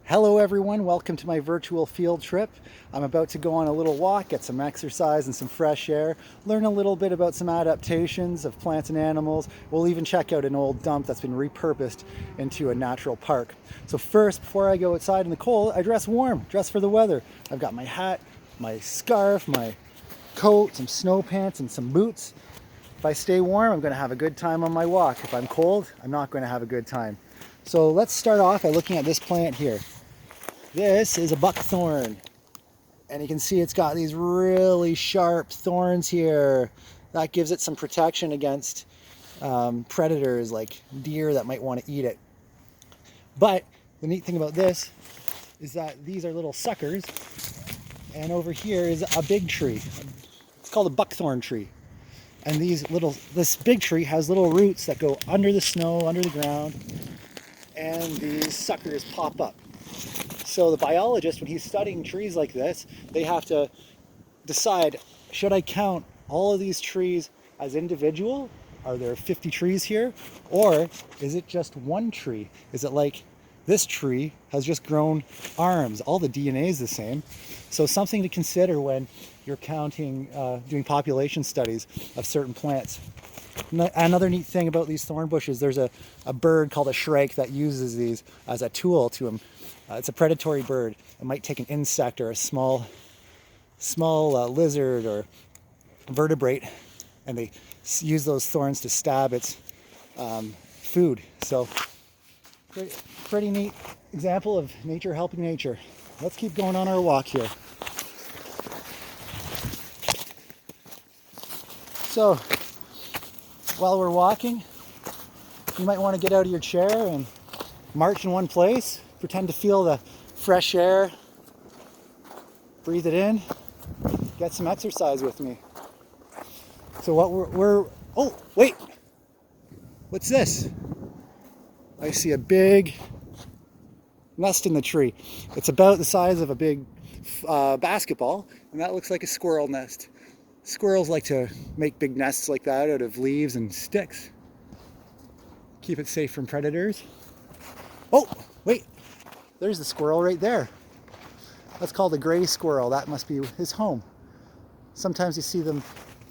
Hello everyone, welcome to my virtual field trip. I'm about to go on a little walk, get some exercise and some fresh air, learn a little bit about some adaptations of plants and animals. We'll even check out an old dump that's been repurposed into a natural park. So first, before I go outside in the cold, I dress warm, dress for the weather. I've got my hat, my scarf, my coat, some snow pants and some boots. If I stay warm, I'm going to have a good time on my walk. If I'm cold, I'm not going to have a good time. So let's start off by looking at this plant here. This is a buckthorn, and you can see it's got these really sharp thorns here. That gives it some protection against predators like deer that might want to eat it. But the neat thing about this is that these are little suckers, and over here is a big tree. It's called a buckthorn tree. And this big tree has little roots that go under the snow, under the ground, and these suckers pop up. So the biologist, when he's studying trees like this, they have to decide, should I count all of these trees as individual? Are there 50 trees here? Or is it just one tree? Is it like this tree has just grown arms? All the DNA is the same. So something to consider when you're counting, doing population studies of certain plants. Another neat thing about these thorn bushes, there's a bird called a shrike that uses these as a tool to him. It's a predatory bird. It might take an insect or a small lizard or vertebrate, and they use those thorns to stab its food. So pretty neat example of nature helping nature. Let's keep going on our walk here. So while we're walking, you might want to get out of your chair and march in one place. Pretend to feel the fresh air. Breathe it in. Get some exercise with me. So what oh, wait. What's this? I see a big nest in the tree. It's about the size of a big basketball, and that looks like a squirrel nest. Squirrels like to make big nests like that out of leaves and sticks. Keep it safe from predators. Oh, wait. There's the squirrel right there. That's called a gray squirrel. That must be his home. Sometimes you see them,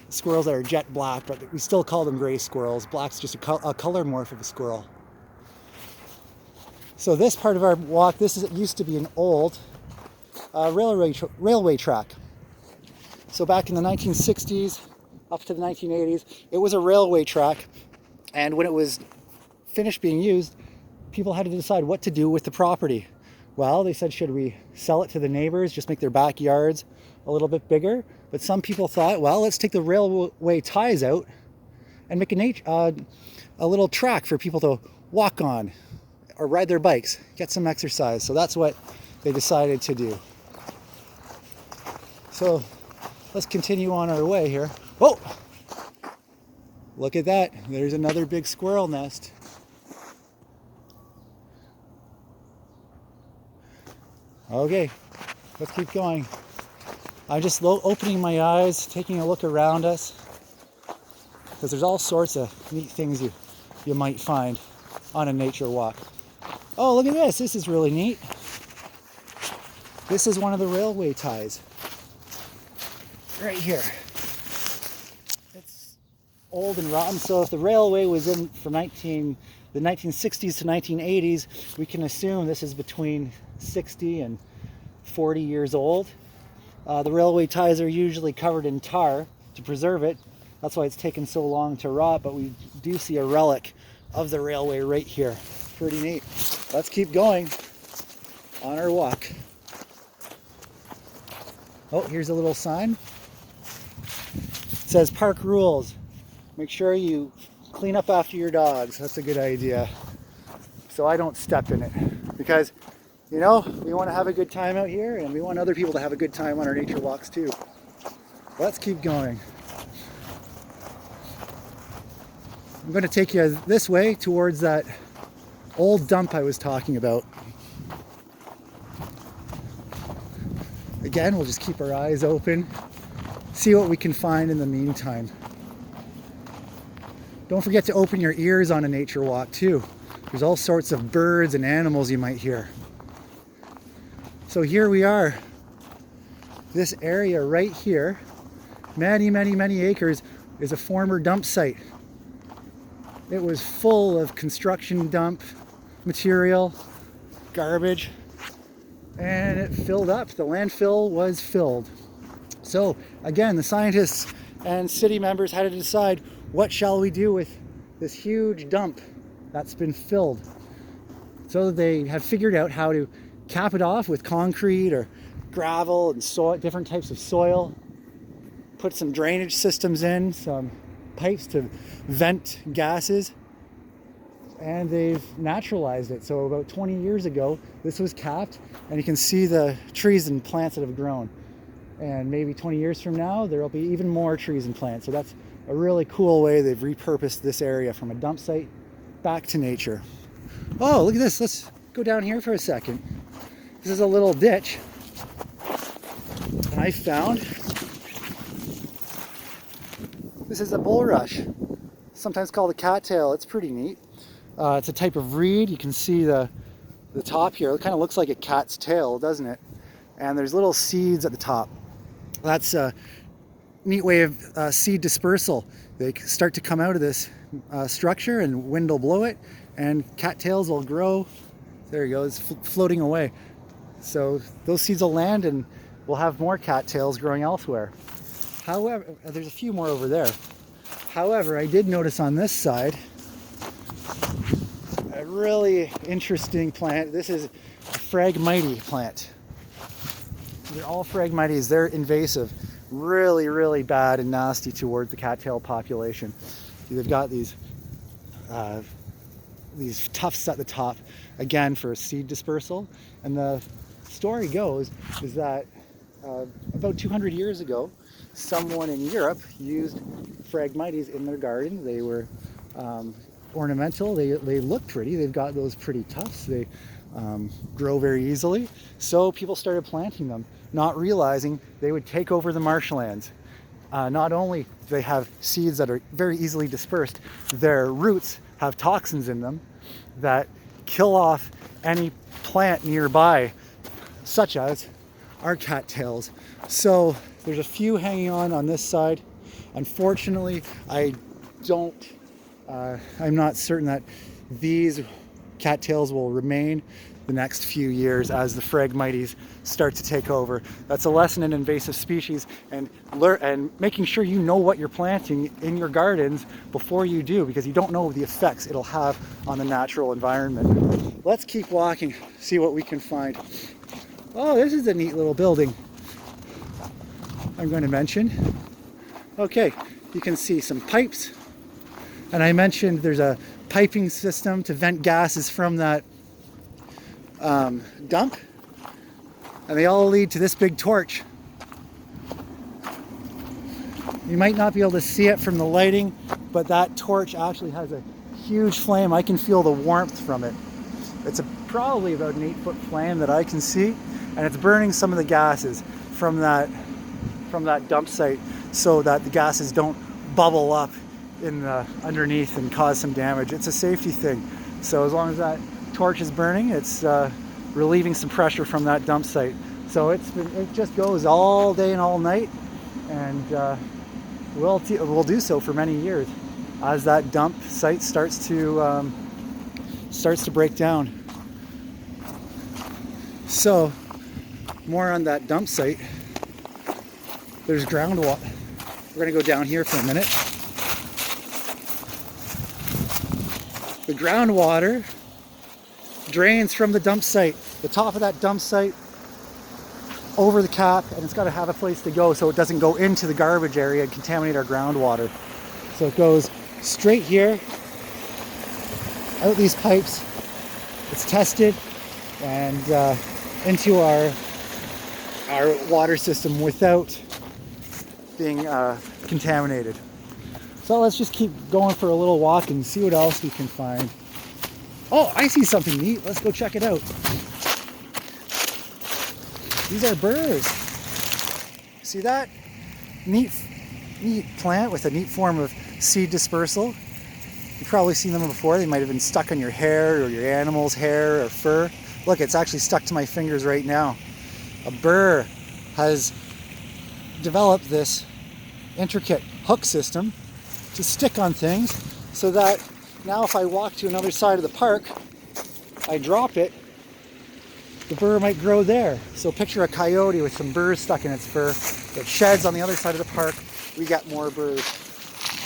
squirrels that are jet black, but we still call them gray squirrels. Black's just a color morph of a squirrel. So this part of our walk, used to be an old railway track. So back in the 1960s, up to the 1980s, it was a railway track. And when it was finished being used, people had to decide what to do with the property. Well, they said, should we sell it to the neighbors, just make their backyards a little bit bigger? But some people thought, well, let's take the railway ties out and make a little track for people to walk on or ride their bikes, get some exercise. So that's what they decided to do. So let's continue on our way here. Whoa! Look at that. There's another big squirrel nest. Okay, let's keep going. I'm just opening my eyes, taking a look around us, because there's all sorts of neat things you might find on a nature walk. Oh, look at this. This is really neat. This is one of the railway ties. Right here. It's old and rotten, so if the railway was in from the 1960s to 1980s, we can assume this is between 60 and 40 years old. The railway ties are usually covered in tar to preserve it. That's why it's taken so long to rot, but we do see a relic of the railway right here. Pretty neat. Let's keep going on our walk. Oh, here's a little sign. It says park rules. Make sure you clean up after your dogs. That's a good idea. So I don't step in it, because you know, we want to have a good time out here, and we want other people to have a good time on our nature walks too. Let's keep going. I'm going to take you this way towards that old dump I was talking about. Again, we'll just keep our eyes open, see what we can find in the meantime. Don't forget to open your ears on a nature walk too. There's all sorts of birds and animals you might hear. So here we are. This area right here, many, many, many acres, is a former dump site. It was full of construction dump material, garbage, and it filled up. The landfill was filled. So again, the scientists and city members had to decide, what shall we do with this huge dump that's been filled? So they have figured out how to cap it off with concrete or gravel and soil, different types of soil, put some drainage systems in, some pipes to vent gases, and they've naturalized it. So about 20 years ago, this was capped, and you can see the trees and plants that have grown. And maybe 20 years from now, there will be even more trees and plants. So that's a really cool way they've repurposed this area from a dump site back to nature. Oh, look at this. Let's go down here for a second. This is a little ditch. And I found, this is a bulrush, sometimes called a cattail. It's pretty neat. It's a type of reed. You can see the top here. It kind of looks like a cat's tail, doesn't it? And there's little seeds at the top. That's a neat way of seed dispersal. They start to come out of this structure, and wind will blow it, and cattails will grow. There you go, it's floating away. So those seeds will land, and we'll have more cattails growing elsewhere. However, there's a few more over there. However, I did notice on this side a really interesting plant. This is a Phragmites plant. They're all Phragmites. They're invasive, really, really bad and nasty toward the cattail population. They've got these tufts at the top, again for seed dispersal. And the story goes is that about 200 years ago, someone in Europe used Phragmites in their garden. They were ornamental. They look pretty. They've got those pretty tufts. They grow very easily. So people started planting them, not realizing they would take over the marshlands. Not only do they have seeds that are very easily dispersed, their roots have toxins in them that kill off any plant nearby, such as our cattails. So there's a few hanging on this side. Unfortunately, I'm not certain that these cattails will remain the next few years as the Phragmites start to take over. That's a lesson in invasive species, and making sure you know what you're planting in your gardens before you do, because you don't know the effects it'll have on the natural environment. Let's keep walking, see what we can find. Oh, this is a neat little building I'm going to mention. Okay, you can see some pipes, and I mentioned there's a piping system to vent gases from that dump, and they all lead to this big torch. You might not be able to see it from the lighting, but that torch actually has a huge flame. I can feel the warmth from it. It's probably about an 8-foot flame that I can see, and it's burning some of the gases from that dump site, so that the gases don't bubble up in the underneath and cause some damage. It's a safety thing. So as long as that torch is burning, it's relieving some pressure from that dump site. So it just goes all day and all night, and we'll do so for many years as that dump site starts to break down. So more on that dump site. There's groundwater. We're going to go down here for a minute. The groundwater drains from the dump site, the top of that dump site, over the cap, and it's got to have a place to go so it doesn't go into the garbage area and contaminate our groundwater. So it goes straight here, out these pipes, it's tested, and into our water system without being contaminated. So let's just keep going for a little walk and see what else we can find. Oh, I see something neat. Let's go check it out. These are birds. See that? Neat plant with a neat form of seed dispersal. You've probably seen them before. They might have been stuck on your hair or your animal's hair or fur. Look, it's actually stuck to my fingers right now. a burr has developed this intricate hook system to stick on things so that now if I walk to another side of the park, I drop it, the burr might grow there. So picture a coyote with some burrs stuck in its fur. It sheds on the other side of the park, we get more burrs.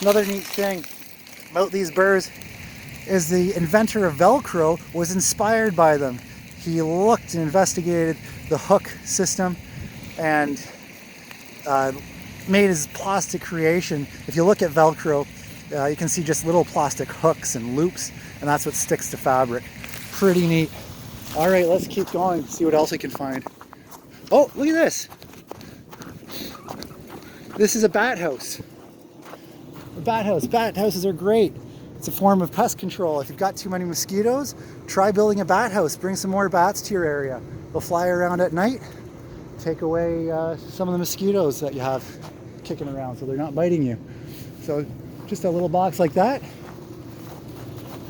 Another neat thing about these burrs is the inventor of Velcro was inspired by them. He looked and investigated the hook system and made his plastic creation. If you look at Velcro, you can see just little plastic hooks and loops, and that's what sticks to fabric. Pretty neat. All right, let's keep going, see what else we can find. Oh, look at this. This is a bat house. A bat house. Bat houses are great. It's a form of pest control. If you've got too many mosquitoes, try building a bat house. Bring some more bats to your area. They'll fly around at night, take away some of the mosquitoes that you have kicking around so they're not biting you. So just a little box like that,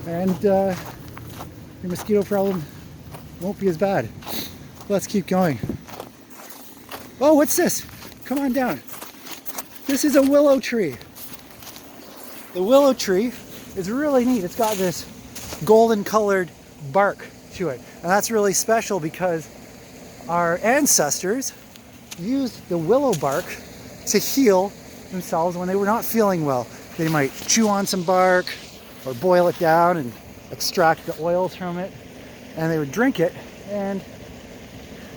and your mosquito problem won't be as bad. Let's keep going. Oh, what's this? Come on down. This is a willow tree. The willow tree is really neat. It's got this golden colored bark to it. And that's really special because our ancestors used the willow bark to heal themselves when they were not feeling well. They might chew on some bark or boil it down and extract the oils from it, and they would drink it, and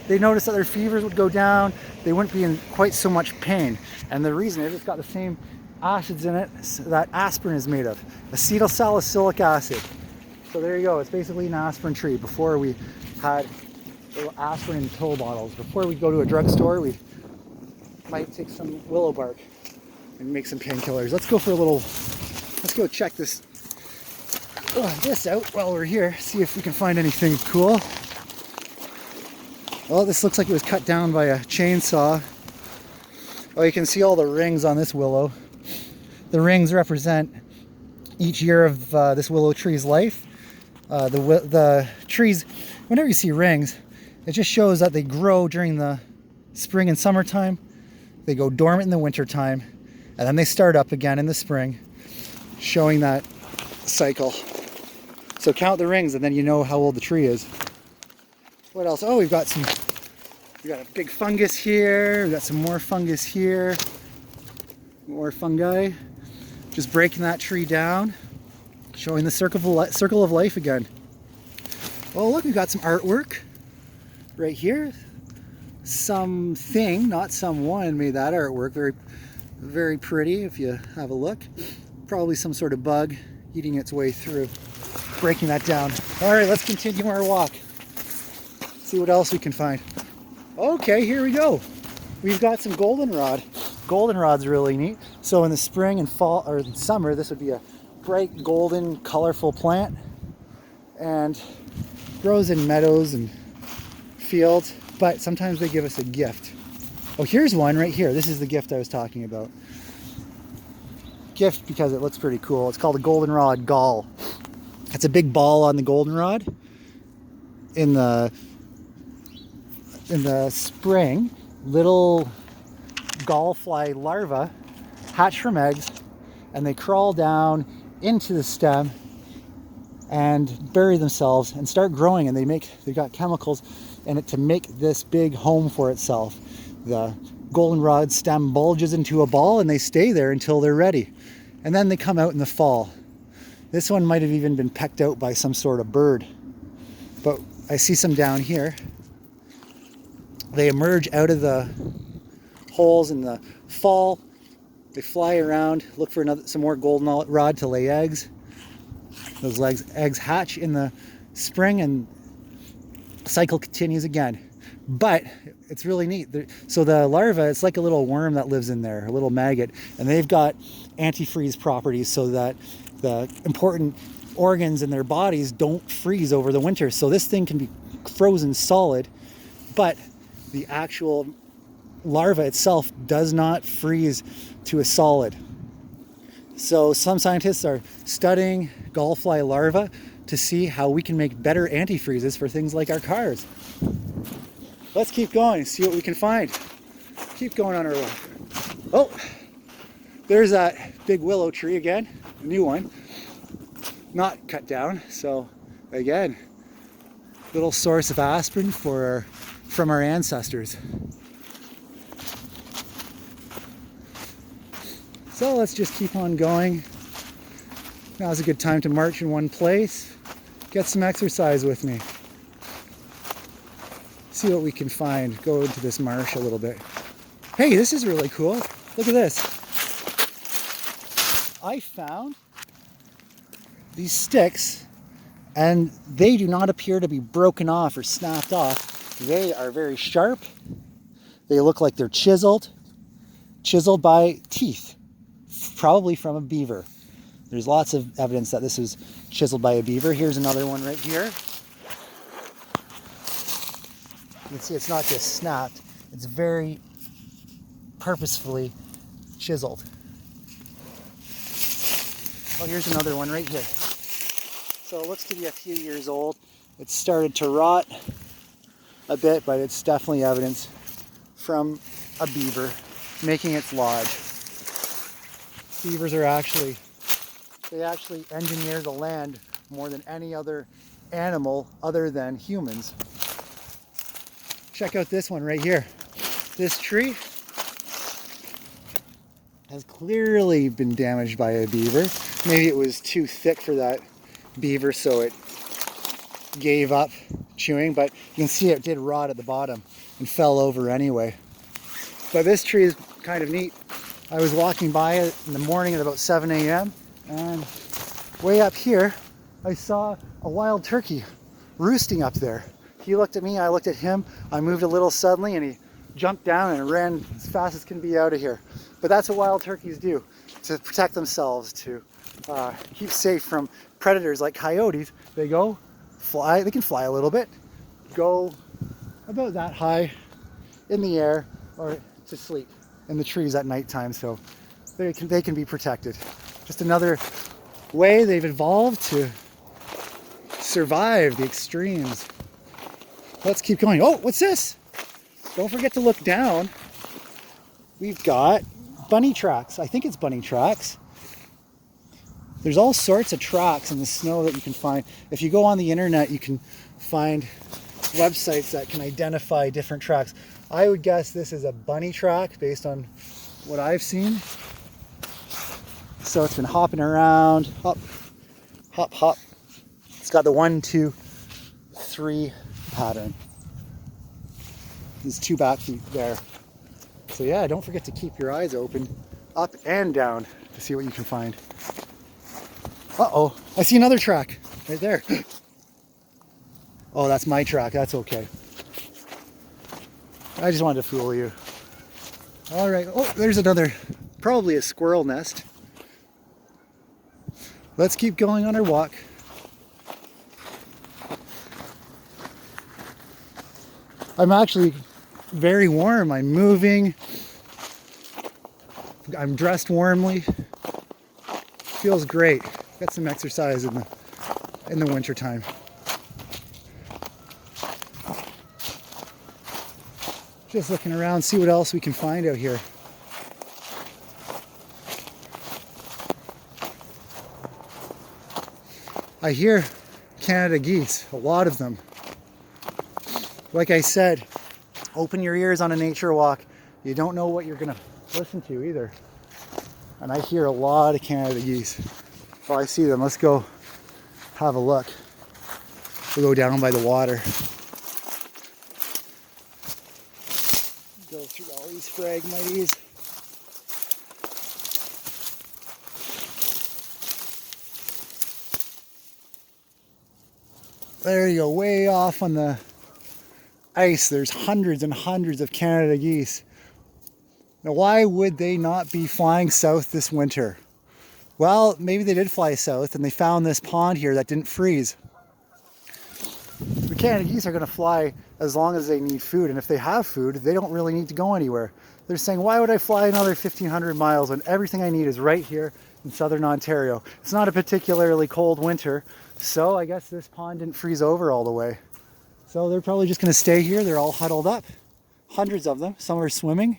they noticed that their fevers would go down. They wouldn't be in quite so much pain. And the reason is it's got the same acids in it that aspirin is made of, acetylsalicylic acid. So there you go, it's basically an aspirin tree. Before we had little aspirin in pill bottles. Before we go to a drugstore, we might take some willow bark and make some painkillers. Let's go check this out while we're here, see if we can find anything cool. Well, this looks like it was cut down by a chainsaw. Oh, you can see all the rings on this willow. The rings represent each year of this willow tree's life. The trees, whenever you see rings, it just shows that they grow during the spring and summertime. They go dormant in the wintertime, and then they start up again in the spring, showing that cycle. So count the rings, and then you know how old the tree is. What else? Oh, we got a big fungus here. We got some more fungus here. More fungi. Just breaking that tree down, showing the circle of life again. Oh, look, we've got some artwork right here. Something, not someone, made that artwork. Very, very pretty if you have a look. Probably some sort of bug eating its way through. Breaking that down. All right, let's continue our walk. See what else we can find. Okay, here we go. We've got some goldenrod. Goldenrod's really neat. So in the spring and fall or summer, this would be a bright golden, colorful plant, and grows in meadows and fields. But sometimes they give us a gift. Oh, here's one right here. This is the gift I was talking about. Gift because it looks pretty cool. It's called a goldenrod gall. It's a big ball on the goldenrod. In the spring, little gallfly larvae hatch from eggs, and they crawl down into the stem and bury themselves and start growing, and they've got chemicals in it to make this big home for itself. The goldenrod stem bulges into a ball, and they stay there until they're ready, and then they come out in the fall. This one might have even been pecked out by some sort of bird, but I see some down here. They emerge out of the holes in the fall. They fly around, look for some more goldenrod to lay eggs. Those eggs hatch in the spring, and the cycle continues again. But it's really neat. So the larva, it's like a little worm that lives in there, a little maggot, and they've got antifreeze properties so that the important organs in their bodies don't freeze over the winter. So this thing can be frozen solid, but the actual larva itself does not freeze to a solid. So some scientists are studying gallfly larvae to see how we can make better antifreezes for things like our cars. let's keep going, see what we can find. Keep going on our walk. Oh, there's that big willow tree again, a new one, not cut down. So again, little source of aspirin from our ancestors. So let's just keep on going. Now's a good time to march in one place, get some exercise with me. See what we can find, go into this marsh a little bit. Hey, this is really cool. Look at this. I found these sticks and they do not appear to be broken off or snapped off. They are very sharp. They look like they're chiseled by teeth, probably from a beaver. There's lots of evidence that this was chiseled by a beaver. Here's another one right here. You can see it's not just snapped, it's very purposefully chiseled. Oh, here's another one right here. So it looks to be a few years old. It's started to rot a bit, but it's definitely evidence from a beaver making its lodge. Beavers are actually engineer the land more than any other animal other than humans. Check out this one right here. This tree has clearly been damaged by a beaver. Maybe it was too thick for that beaver, so it gave up chewing, but you can see it did rot at the bottom and fell over anyway. But this tree is kind of neat. I was walking by it in the morning at about 7 a.m. and way up here I saw a wild turkey roosting up there. He looked at me, I looked at him, I moved a little suddenly and he jumped down and ran as fast as can be out of here. But that's what wild turkeys do to protect themselves, to keep safe from predators like coyotes. They go fly, they can fly a little bit, go about that high in the air, or to sleep in the trees at nighttime, so they can be protected. Just another way they've evolved to survive the extremes. Let's keep going. Oh, what's this? Don't forget to look down. We've got bunny tracks. I think it's bunny tracks. There's all sorts of tracks in the snow that you can find. If you go on the internet, you can find websites that can identify different tracks. I would guess this is a bunny track based on what I've seen. So it's been hopping around, hop, hop, hop. It's got the 1, 2, 3 pattern. These 2 back feet there. So yeah, don't forget to keep your eyes open, up and down, to see what you can find. Uh-oh, I see another track right there. Oh, that's my track, that's okay. I just wanted to fool you. All right, oh, there's another, probably a squirrel nest. Let's keep going on our walk. I'm actually very warm. I'm moving. I'm dressed warmly. Feels great. Get some exercise in the winter time. Just looking around, see what else we can find out here. I hear Canada geese, a lot of them. Like I said, open your ears on a nature walk. You don't know what you're gonna listen to either. And I hear a lot of Canada geese. Oh, I see them. Let's go have a look. We'll go down by the water. Go through all these phragmites. There you go, way off on the ice. There's hundreds and hundreds of Canada geese. Now, why would they not be flying south this winter? Well, maybe they did fly south and they found this pond here that didn't freeze. The Canada geese are going to fly as long as they need food, and if they have food, they don't really need to go anywhere. They're saying, why would I fly another 1,500 miles when everything I need is right here in southern Ontario? It's not a particularly cold winter, so I guess this pond didn't freeze over all the way. So they're probably just going to stay here. They're all huddled up. Hundreds of them. Some are swimming.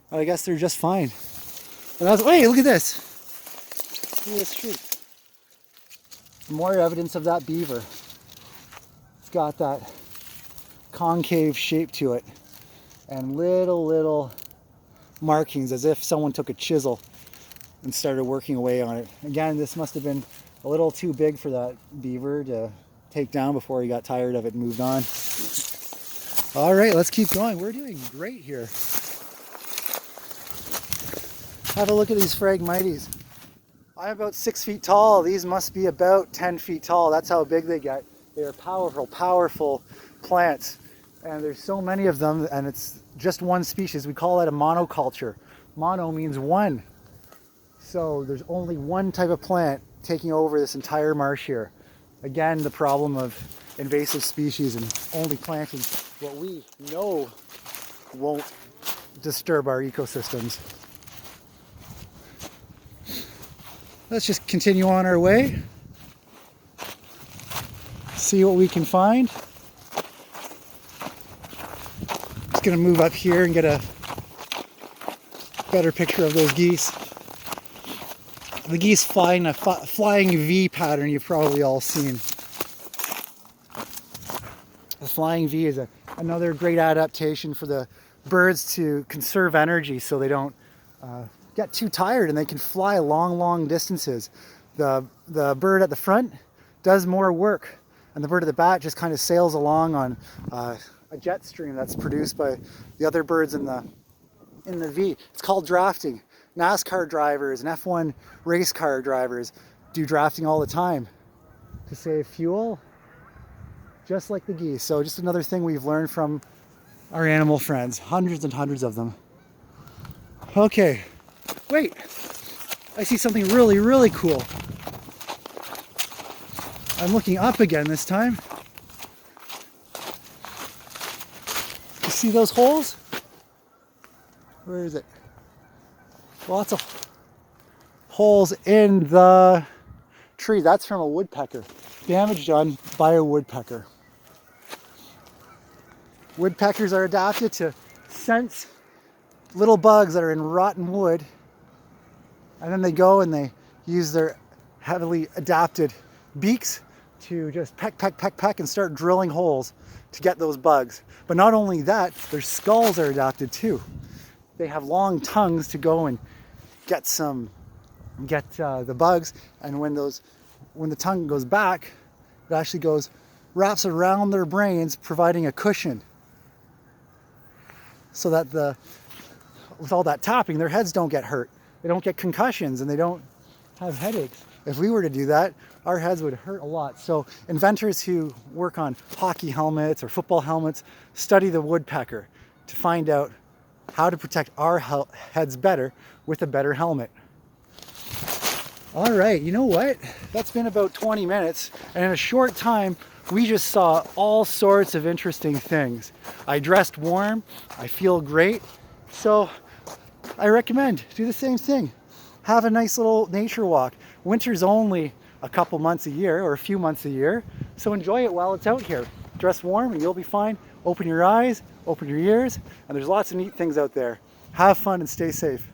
But I guess they're just fine. And I was, hey, look at this. Look at this tree. More evidence of that beaver. It's got that concave shape to it. And little markings as if someone took a chisel and started working away on it. Again, this must have been a little too big for that beaver to take down before he got tired of it and moved on. All right, let's keep going. We're doing great here. Have a look at these Phragmites. I'm about 6 feet tall. These must be about 10 feet tall. That's how big they get. They are powerful plants. And there's so many of them, and it's just one species. We call it a monoculture. Mono means one. So there's only one type of plant taking over this entire marsh here. Again, the problem of invasive species and only planting what we know won't disturb our ecosystems. Let's just continue on our way. See what we can find. Just gonna move up here and get a better picture of those geese. The geese fly in a flying V pattern you've probably all seen. The flying V is another great adaptation for the birds to conserve energy so they don't get too tired and they can fly long distances. The bird at the front does more work and the bird at the back just kind of sails along on a jet stream that's produced by the other birds in the V. It's called drafting. NASCAR drivers and F1 race car drivers do drafting all the time to save fuel, just like the geese. So just another thing we've learned from our animal friends, hundreds and hundreds of them. Okay, wait, I see something really cool. I'm looking up again this time. You see those holes? Where is it? Lots of holes in the tree. That's from a woodpecker. Damage done by a woodpecker. Woodpeckers are adapted to sense little bugs that are in rotten wood, and then they go and they use their heavily adapted beaks to just peck and start drilling holes to get those bugs. But not only that, their skulls are adapted too. They have long tongues to go and get the bugs, and when the tongue goes back, it actually wraps around their brains, providing a cushion, so that with all that tapping, their heads don't get hurt. They don't get concussions and they don't have headaches. If we were to do that, our heads would hurt a lot. So inventors who work on hockey helmets or football helmets study the woodpecker to find out how to protect our heads better with a better helmet. All right, you know what? That's been about 20 minutes, and in a short time, we just saw all sorts of interesting things. I dressed warm, I feel great, so I recommend do the same thing. Have a nice little nature walk. Winter's only a couple months a year, or a few months a year, so enjoy it while it's out here. Dress warm and you'll be fine. Open your eyes, open your ears, and there's lots of neat things out there. Have fun and stay safe.